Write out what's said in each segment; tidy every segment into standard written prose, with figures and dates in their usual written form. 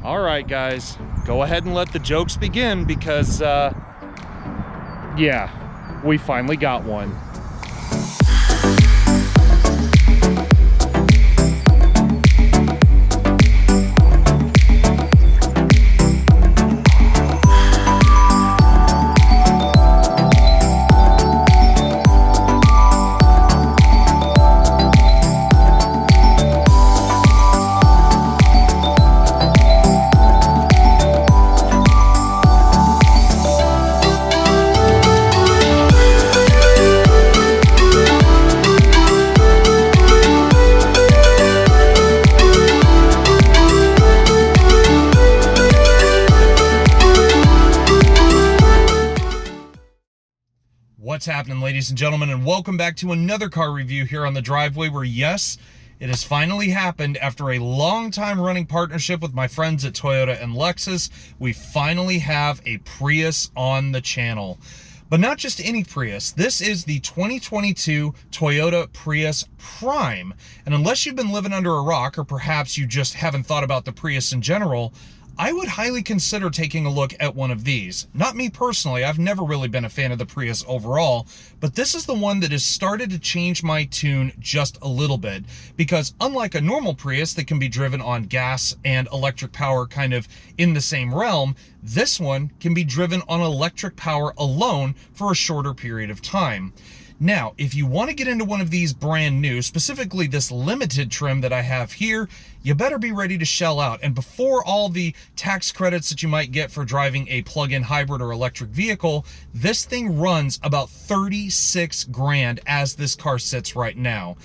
All right, guys, go ahead and let the jokes begin because, yeah, we finally got one. What's happening, ladies and gentlemen, and welcome back to another car review here on the driveway where, yes, it has finally happened. After a long time running partnership with my friends at Toyota and Lexus, we finally have a Prius on the channel. But not just any Prius. This is the 2022 Toyota Prius Prime. And unless you've been living under a rock, or perhaps you just haven't thought about the Prius in general, I would highly consider taking a look at one of these. Not me personally, I've never really been a fan of the Prius overall, but this is the one that has started to change my tune just a little bit, because unlike a normal Prius that can be driven on gas and electric power kind of in the same realm, this one can be driven on electric power alone for a shorter period of time. Now, if you want to get into one of these brand new, specifically this limited trim that I have here, you better be ready to shell out. And before all the tax credits that you might get for driving a plug-in hybrid or electric vehicle, this thing runs about 36 grand as this car sits right now.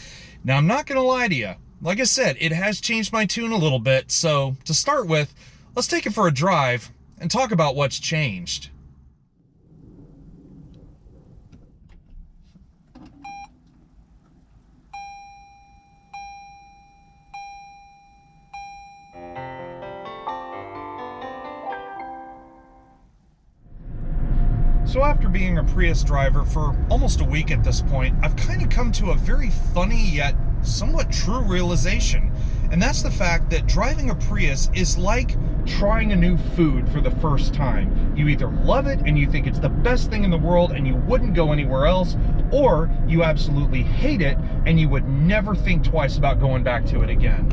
Now, I'm not going to lie to you. Like I said, it has changed my tune a little bit. So to start with, let's take it for a drive and talk about what's changed. So after being a Prius driver for almost a week at this point, I've kind of come to a very funny yet somewhat true realization. And that's the fact that driving a Prius is like trying a new food for the first time. You either love it and you think it's the best thing in the world and you wouldn't go anywhere else, or you absolutely hate it and you would never think twice about going back to it again.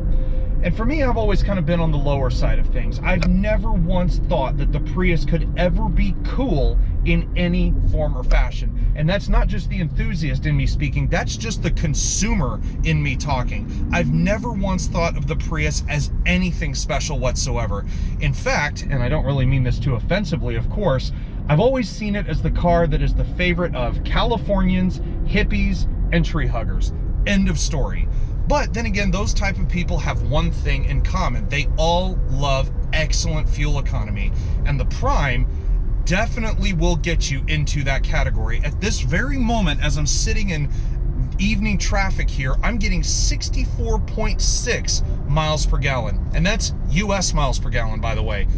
And for me, I've always kind of been on the lower side of things. I've never once thought that the Prius could ever be cool in any form or fashion. And that's not just the enthusiast in me speaking, that's just the consumer in me talking. I've never once thought of the Prius as anything special whatsoever. In fact, and I don't really mean this too offensively, of course, I've always seen it as the car that is the favorite of Californians, hippies, and tree huggers. End of story. But then again, those type of people have one thing in common. They all love excellent fuel economy. And the Prime definitely will get you into that category. At this very moment, as I'm sitting in evening traffic here, I'm getting 64.6 miles per gallon. And that's US miles per gallon, by the way.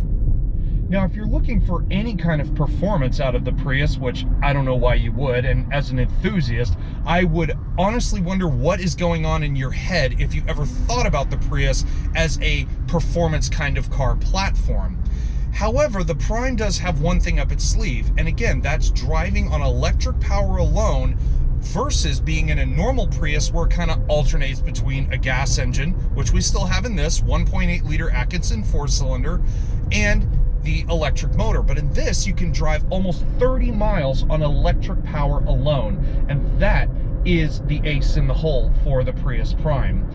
Now, if you're looking for any kind of performance out of the Prius, which I don't know why you would, and as an enthusiast, I would honestly wonder what is going on in your head if you ever thought about the Prius as a performance kind of car platform. However, the Prime does have one thing up its sleeve, and again, that's driving on electric power alone versus being in a normal Prius where it kind of alternates between a gas engine, which we still have in this 1.8 liter Atkinson 4-cylinder, and the electric motor. But in this, you can drive almost 30 miles on electric power alone, and that is the ace in the hole for the Prius Prime.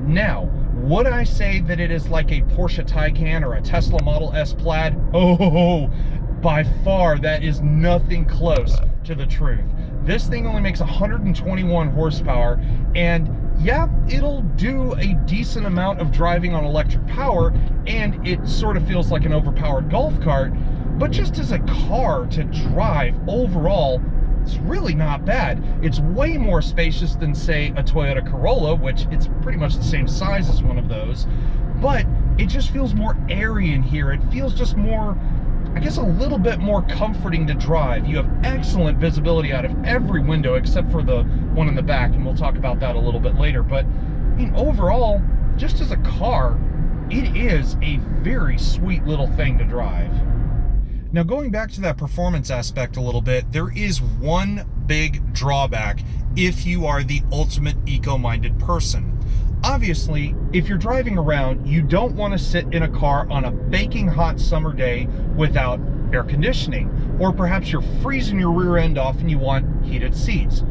Now, would I say that it is like a Porsche Taycan or a Tesla Model S Plaid? Oh, by far, that is nothing close to the truth. This thing only makes 121 horsepower, and yeah, it'll do a decent amount of driving on electric power, and it sort of feels like an overpowered golf cart, but just as a car to drive overall, it's really not bad. It's way more spacious than, say, a Toyota Corolla, which it's pretty much the same size as one of those, but it just feels more airy in here. It feels just more, I guess, a little bit more comforting to drive. You have excellent visibility out of every window except for the one in the back, and we'll talk about that a little bit later. But I mean, overall, just as a car, it is a very sweet little thing to drive. Now, going back to that performance aspect a little bit, there is one big drawback if you are the ultimate eco-minded person. Obviously, if you're driving around, you don't want to sit in a car on a baking hot summer day without air conditioning, or perhaps you're freezing your rear end off and you want heated seats.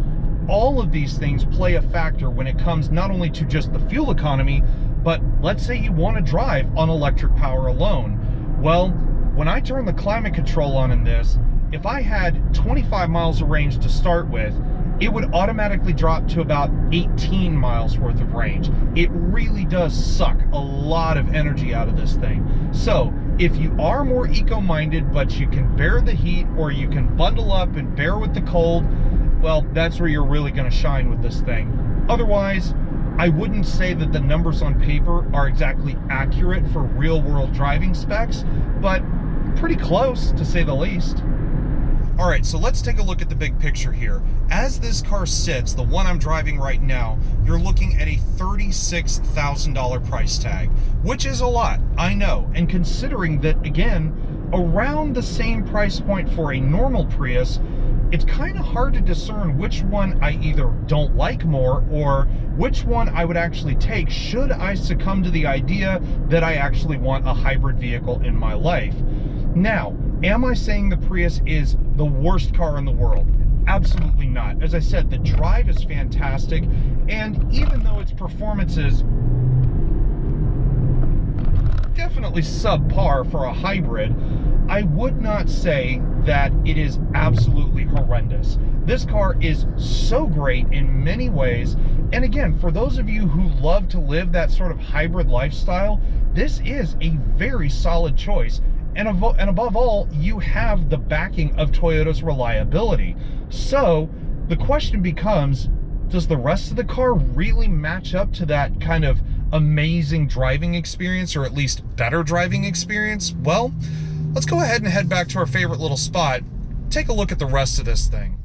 All of these things play a factor when it comes not only to just the fuel economy, but let's say you want to drive on electric power alone. Well, when I turn the climate control on in this, if I had 25 miles of range to start with, it would automatically drop to about 18 miles worth of range. It really does suck a lot of energy out of this thing. So if you are more eco-minded, but you can bear the heat, or you can bundle up and bear with the cold, well, that's where you're really going to shine with this thing. Otherwise, I wouldn't say that the numbers on paper are exactly accurate for real-world driving specs, but pretty close, to say the least. All right, so let's take a look at the big picture here. As this car sits, the one I'm driving right now, you're looking at a $36,000 price tag, which is a lot, I know. And considering that, again, around the same price point for a normal Prius, it's kind of hard to discern which one I either don't like more or which one I would actually take should I succumb to the idea that I actually want a hybrid vehicle in my life. Now, am I saying the Prius is the worst car in the world? Absolutely not. As I said, the drive is fantastic, and even though its performance is definitely subpar for a hybrid, I would not say that it is absolutely horrendous. This car is so great in many ways, and again, for those of you who love to live that sort of hybrid lifestyle, this is a very solid choice. And above all, you have the backing of Toyota's reliability. So the question becomes, does the rest of the car really match up to that kind of amazing driving experience, or at least better driving experience? Well, let's go ahead and head back to our favorite little spot, take a look at the rest of this thing.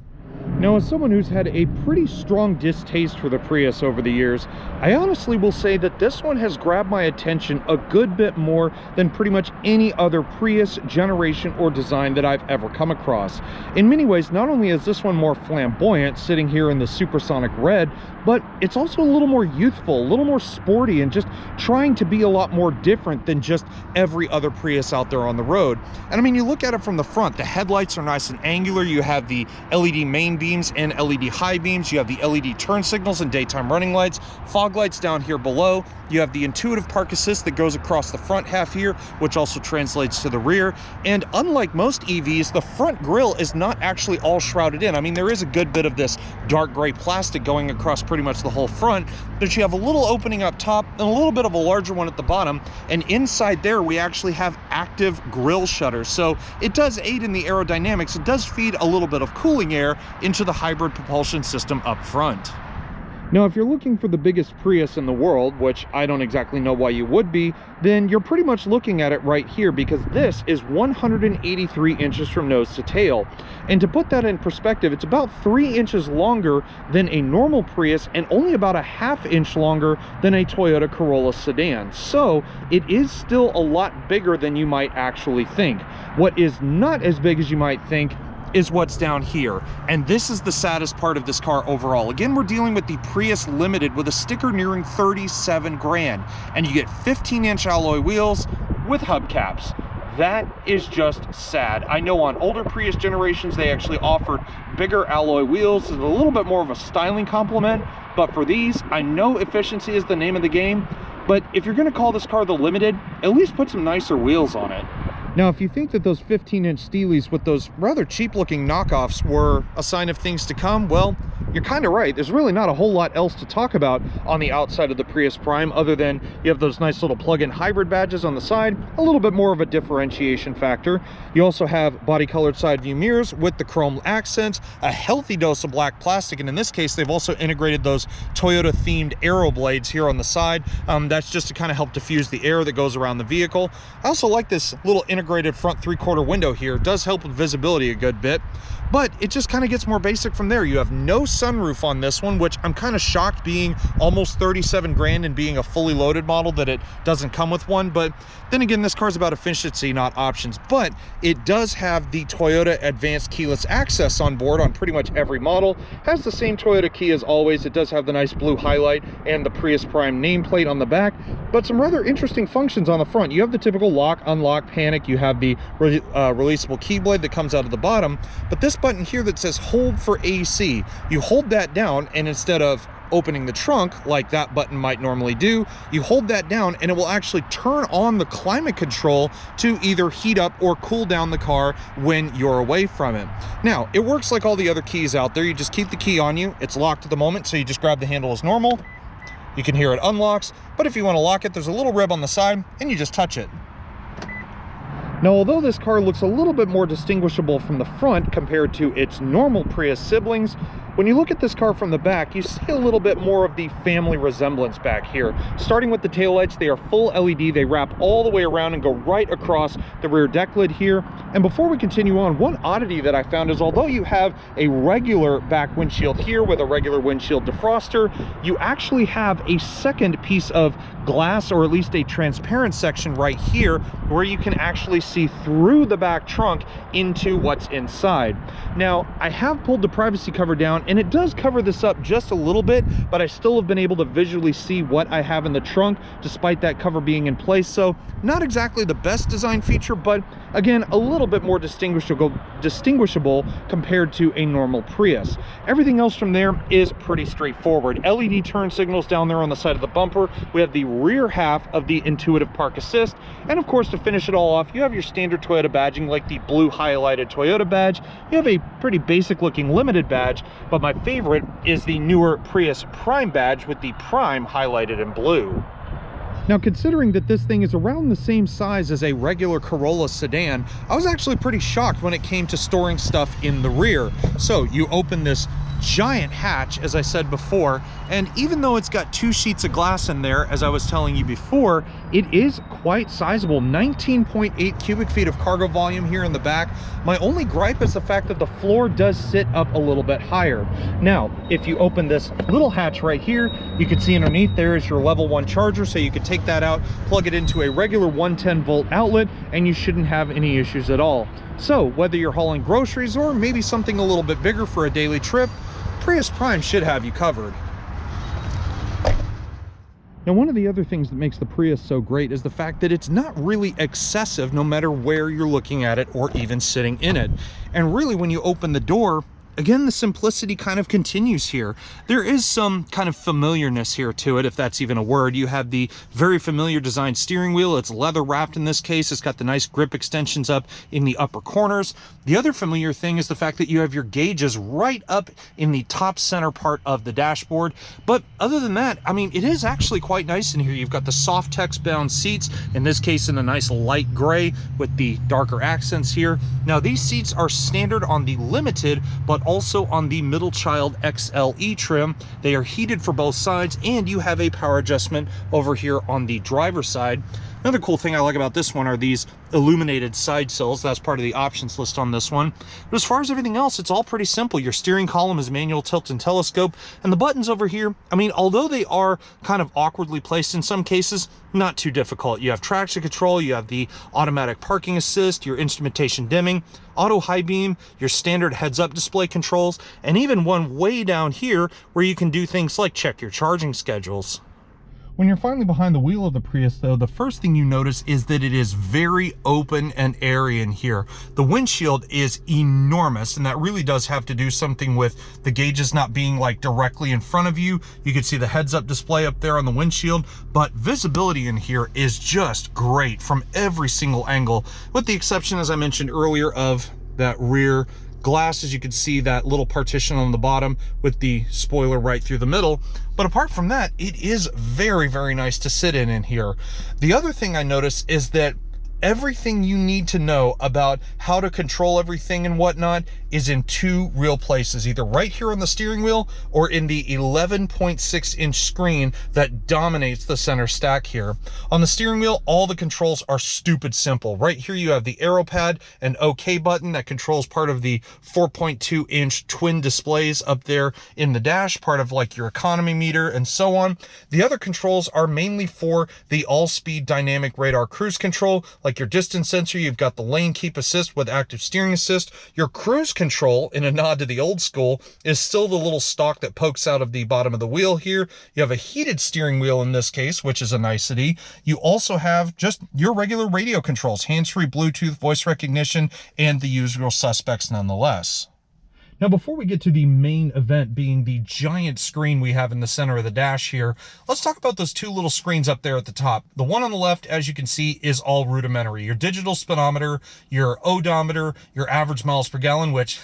Now, as someone who's had a pretty strong distaste for the Prius over the years, I honestly will say that this one has grabbed my attention a good bit more than pretty much any other Prius generation or design that I've ever come across. In many ways, not only is this one more flamboyant, sitting here in the supersonic red, but it's also a little more youthful, a little more sporty, and just trying to be a lot more different than just every other Prius out there on the road. And I mean, you look at it from the front, the headlights are nice and angular, you have the LED main beams and LED high beams, you have the LED turn signals and daytime running lights, fog lights down here below, you have the intuitive park assist that goes across the front half here, which also translates to the rear. And unlike most EVs, the front grille is not actually all shrouded in. I mean, there is a good bit of this dark gray plastic going across pretty much the whole front, but you have a little opening up top and a little bit of a larger one at the bottom, and inside there we actually have active grille shutters, so it does aid in the aerodynamics. It does feed a little bit of cooling air into the hybrid propulsion system up front. Now, if you're looking for the biggest Prius in the world, which I don't exactly know why you would be, then you're pretty much looking at it right here, because this is 183 inches from nose to tail. And to put that in perspective, it's about 3 inches longer than a normal Prius and only about a ½ inch longer than a Toyota Corolla sedan. So it is still a lot bigger than you might actually think. What is not as big as you might think is what's down here, and this is the saddest part of this car overall. Again, we're dealing with the Prius Limited with a sticker nearing 37 grand, and you get 15-inch alloy wheels with hubcaps. That is just sad. I know on older Prius generations they actually offered bigger alloy wheels. It's a little bit more of a styling compliment, but for these, I know efficiency is the name of the game, but if you're going to call this car the Limited, at least put some nicer wheels on it. Now, if you think that those 15-inch Steelies with those rather cheap-looking knockoffs were a sign of things to come, well, you're kind of right. There's really not a whole lot else to talk about on the outside of the Prius Prime, other than you have those nice little plug-in hybrid badges on the side, a little bit more of a differentiation factor. You also have body-colored side view mirrors with the chrome accents, a healthy dose of black plastic, and in this case, they've also integrated those Toyota-themed aero blades here on the side. That's just to kind of help diffuse the air that goes around the vehicle. I also like this little integrated front 3/4 window here. It does help with visibility a good bit, but it just kind of gets more basic from there. You have no sunroof on this one, which I'm kind of shocked, being almost 37 grand and being a fully loaded model, that it doesn't come with one. But then again, this car's about efficiency, not options. But it does have the Toyota advanced keyless access on board on pretty much every model. Has the same Toyota key as always. It does have the nice blue highlight and the Prius Prime nameplate on the back, but some rather interesting functions on the front. You have the typical lock, unlock, panic. You have the releasable key blade that comes out of the bottom, but this button here that says hold for AC, you hold that down, and instead of opening the trunk like that button might normally do, you hold that down and it will actually turn on the climate control to either heat up or cool down the car when you're away from it. Now, it works like all the other keys out there. You just keep the key on you. It's locked at the moment, so you just grab the handle as normal. You can hear it unlocks, but if you want to lock it, there's a little rib on the side and you just touch it. Now, although this car looks a little bit more distinguishable from the front compared to its normal Prius siblings, when you look at this car from the back, you see a little bit more of the family resemblance back here. Starting with the taillights, they are full LED. They wrap all the way around and go right across the rear deck lid here. And before we continue on, one oddity that I found is, although you have a regular back windshield here with a regular windshield defroster, you actually have a second piece of glass, or at least a transparent section right here, where you can actually see through the back trunk into what's inside. Now, I have pulled the privacy cover down, and it does cover this up just a little bit, but I still have been able to visually see what I have in the trunk despite that cover being in place. So not exactly the best design feature, but again, a little bit more distinguishable compared to a normal Prius. Everything else from there is pretty straightforward. LED turn signals down there on the side of the bumper. We have the rear half of the intuitive park assist, and of course, to finish it all off, you have your standard Toyota badging, like the blue highlighted Toyota badge. You have a pretty basic looking limited badge, but my favorite is the newer Prius Prime badge with the Prime highlighted in blue. Now, considering that this thing is around the same size as a regular Corolla sedan, I was actually pretty shocked when it came to storing stuff in the rear. So you open this giant hatch, as I said before, and even though it's got 2 sheets of glass in there, as I was telling you before, it is quite sizable. 19.8 cubic feet of cargo volume here in the back. My only gripe is the fact that the floor does sit up a little bit higher. Now, if you open this little hatch right here, you can see underneath there is your level 1 charger, so you could take that out, plug it into a regular 110 volt outlet, and you shouldn't have any issues at all. So whether you're hauling groceries or maybe something a little bit bigger for a daily trip, Prius Prime should have you covered. Now, one of the other things that makes the Prius so great is the fact that it's not really excessive no matter where you're looking at it or even sitting in it. And really, when you open the door, again, the simplicity kind of continues here. There is some kind of familiarness here to it, if that's even a word. You have the very familiar design steering wheel. It's leather wrapped in this case. It's got the nice grip extensions up in the upper corners. The other familiar thing is the fact that you have your gauges right up in the top center part of the dashboard. But other than that, I mean, it is actually quite nice in here. You've got the soft text bound seats, in this case in a nice light gray with the darker accents here. Now, these seats are standard on the Limited, but also on the middle child XLE trim. They are heated for both sides, and you have a power adjustment over here on the driver's side. Another cool thing I like about this one are these illuminated side sills. That's part of the options list on this one. But as far as everything else, it's all pretty simple. Your steering column is manual tilt and telescope, and the buttons over here, I mean, although they are kind of awkwardly placed in some cases, not too difficult. You have traction control, you have the automatic parking assist, your instrumentation dimming, auto high beam, your standard heads-up display controls, and even one way down here where you can do things like check your charging schedules. When you're finally behind the wheel of the Prius, though, the first thing you notice is that it is very open and airy in here. The windshield is enormous, and that really does have to do something with the gauges not being like directly in front of you. You can see the heads-up display up there on the windshield, but visibility in here is just great from every single angle, with the exception, as I mentioned earlier, of that rear glass. As you can see, that little partition on the bottom with the spoiler right through the middle. But apart from that, it is very, very nice to sit in here. The other thing I noticed is that everything you need to know about how to control everything and whatnot is in two real places, either right here on the steering wheel or in the 11.6-inch screen that dominates the center stack here. On the steering wheel, all the controls are stupid simple. Right here you have the arrow pad and OK button that controls part of the 4.2-inch twin displays up there in the dash, part of like your economy meter and so on. The other controls are mainly for the all-speed dynamic radar cruise control, like your distance sensor. You've got the lane keep assist with active steering assist. Your cruise control, in a nod to the old school, is still the little stalk that pokes out of the bottom of the wheel here. You have a heated steering wheel in this case, which is a nicety. You also have just your regular radio controls, hands-free Bluetooth, voice recognition, and the usual suspects nonetheless. Now, before we get to the main event being the giant screen we have in the center of the dash here, let's talk about those two little screens up there at the top. The one on the left, as you can see, is all rudimentary. Your digital speedometer, your odometer, your average miles per gallon, which,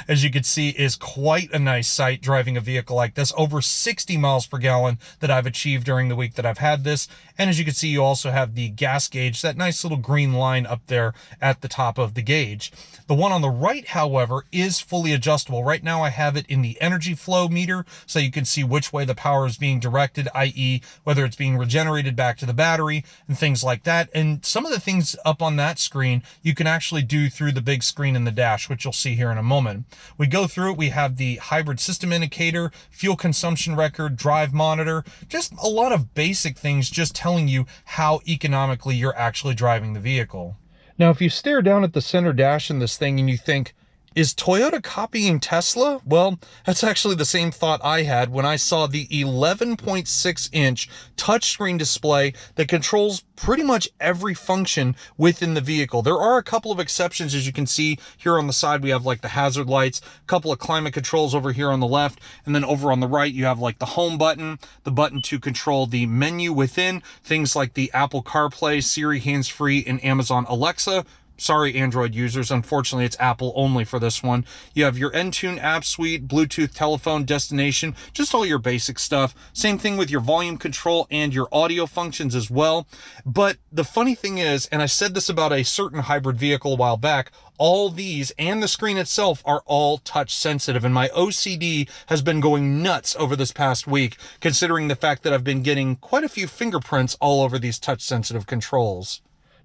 as you can see, is quite a nice sight driving a vehicle like this. Over 60 miles per gallon that I've achieved during the week that I've had this. And as you can see, you also have the gas gauge, that nice little green line up there at the top of the gauge. The one on the right, however, is fully adjustable. Right now I have it in the energy flow meter, so you can see which way the power is being directed, i.e. whether it's being regenerated back to the battery and things like that. And some of the things up on that screen you can actually do through the big screen in the dash, which you'll see here in a moment. We go through it, we have the hybrid system indicator, fuel consumption record, drive monitor, just a lot of basic things just telling you how economically you're actually driving the vehicle. Now, if you stare down at the center dash in this thing and you think, is Toyota copying Tesla? Well, that's actually the same thought I had when I saw the 11.6-inch touchscreen display that controls pretty much every function within the vehicle. There are a couple of exceptions, as you can see here on the side. We have like the hazard lights, a couple of climate controls over here on the left, and then over on the right you have like the home button, the button to control the menu within, things like the Apple CarPlay, Siri hands-free, and Amazon Alexa. Sorry, Android users, unfortunately it's Apple only for this one. You have your Entune app suite, Bluetooth telephone, destination, just all your basic stuff. Same thing with your volume control and your audio functions as well. But the funny thing is, and I said this about a certain hybrid vehicle a while back, all these and the screen itself are all touch sensitive, and my OCD has been going nuts over this past week, considering the fact that I've been getting quite a few fingerprints all over these touch sensitive controls.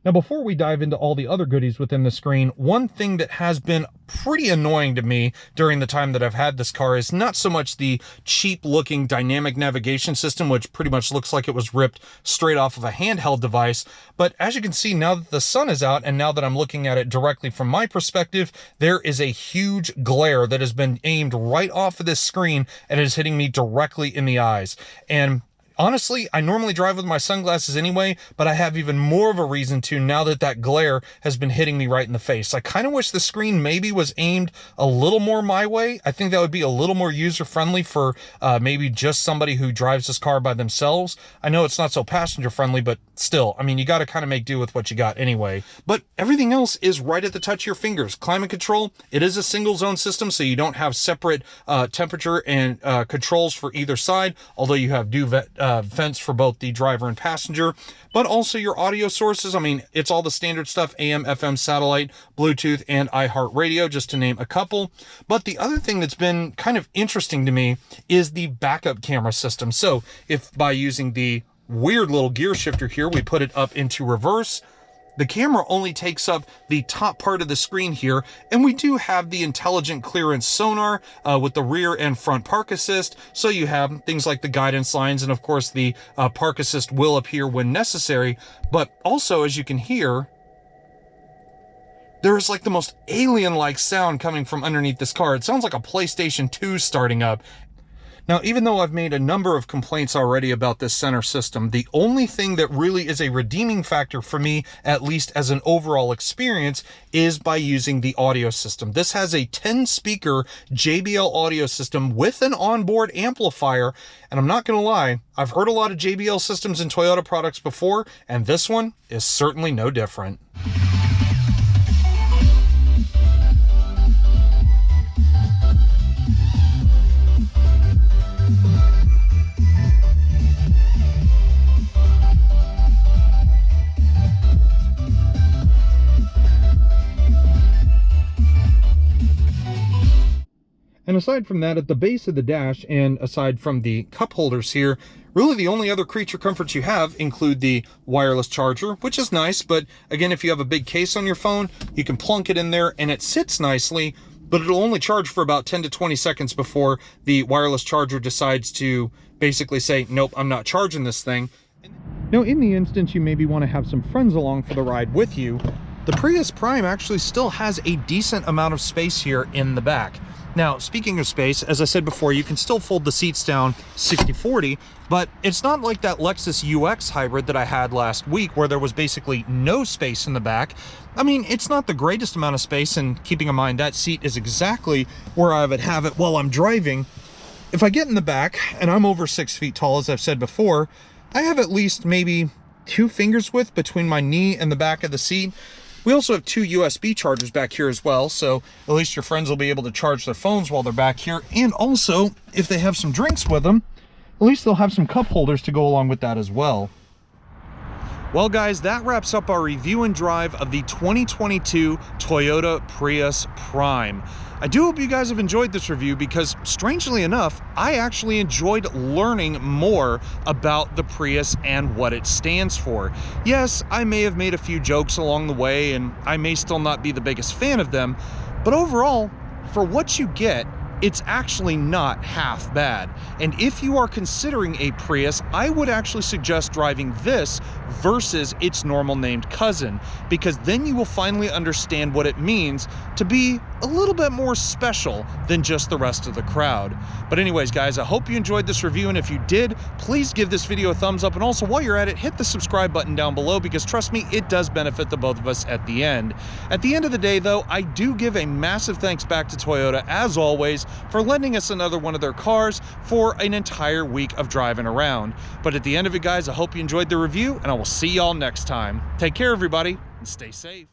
Now, before we dive into all the other goodies within the screen, one thing that has been pretty annoying to me during the time that I've had this car is not so much the cheap-looking dynamic navigation system, which pretty much looks like it was ripped straight off of a handheld device, but as you can see, now that the sun is out and now that I'm looking at it directly from my perspective, there is a huge glare that has been aimed right off of this screen and is hitting me directly in the eyes. And honestly, I normally drive with my sunglasses anyway, but I have even more of a reason to now that that glare has been hitting me right in the face. I kind of wish the screen maybe was aimed a little more my way. I think that would be a little more user-friendly for maybe just somebody who drives this car by themselves. I know it's not so passenger-friendly, but still, I mean, you got to kind of make do with what you got anyway. But everything else is right at the touch of your fingers. Climate control, it is a single-zone system, so you don't have separate temperature and controls for either side, although you have vents for both the driver and passenger. But also your audio sources, I mean, it's all the standard stuff, AM, FM, satellite, Bluetooth, and iHeartRadio, just to name a couple. But the other thing that's been kind of interesting to me is the backup camera system. So if by using the weird little gear shifter here, we put it up into reverse, the camera only takes up the top part of the screen here, and we do have the intelligent clearance sonar with the rear and front park assist, so you have things like the guidance lines, and of course the park assist will appear when necessary. But also, as you can hear, there is like the most alien-like sound coming from underneath this car. It sounds like a PlayStation 2 starting up. Now, even though I've made a number of complaints already about this center system, the only thing that really is a redeeming factor for me, at least as an overall experience, is by using the audio system. This has a 10-speaker JBL audio system with an onboard amplifier, and I'm not going to lie, I've heard a lot of JBL systems in Toyota products before, and this one is certainly no different. And aside from that, at the base of the dash, and aside from the cup holders here, really the only other creature comforts you have include the wireless charger, which is nice, but again, if you have a big case on your phone, you can plunk it in there and it sits nicely, but it'll only charge for about 10 to 20 seconds before the wireless charger decides to basically say, nope, I'm not charging this thing. Now, in the instance you maybe want to have some friends along for the ride with you, the Prius Prime actually still has a decent amount of space here in the back. Now, speaking of space, as I said before, you can still fold the seats down 60-40, but it's not like that Lexus UX hybrid that I had last week where there was basically no space in the back. I mean, it's not the greatest amount of space, and keeping in mind that seat is exactly where I would have it while I'm driving. If I get in the back, and I'm over 6 feet tall, as I've said before, I have at least maybe 2 fingers width between my knee and the back of the seat. We also have 2 USB chargers back here as well, so at least your friends will be able to charge their phones while they're back here. And also, if they have some drinks with them, at least they'll have some cup holders to go along with that as well. Well guys, that wraps up our review and drive of the 2022 Toyota Prius Prime. I do hope you guys have enjoyed this review because, strangely enough, I actually enjoyed learning more about the Prius and what it stands for. Yes, I may have made a few jokes along the way and I may still not be the biggest fan of them, but overall, for what you get, it's actually not half bad. And if you are considering a Prius, I would actually suggest driving this versus its normal named cousin, because then you will finally understand what it means to be a little bit more special than just the rest of the crowd. But anyways, guys, I hope you enjoyed this review, and if you did, please give this video a thumbs up, and also while you're at it, hit the subscribe button down below, because trust me, it does benefit the both of us at the end. At the end of the day, though, I do give a massive thanks back to Toyota, as always, for lending us another one of their cars for an entire week of driving around. But at the end of it, guys, I hope you enjoyed the review, and I will see y'all next time. Take care, everybody, and stay safe.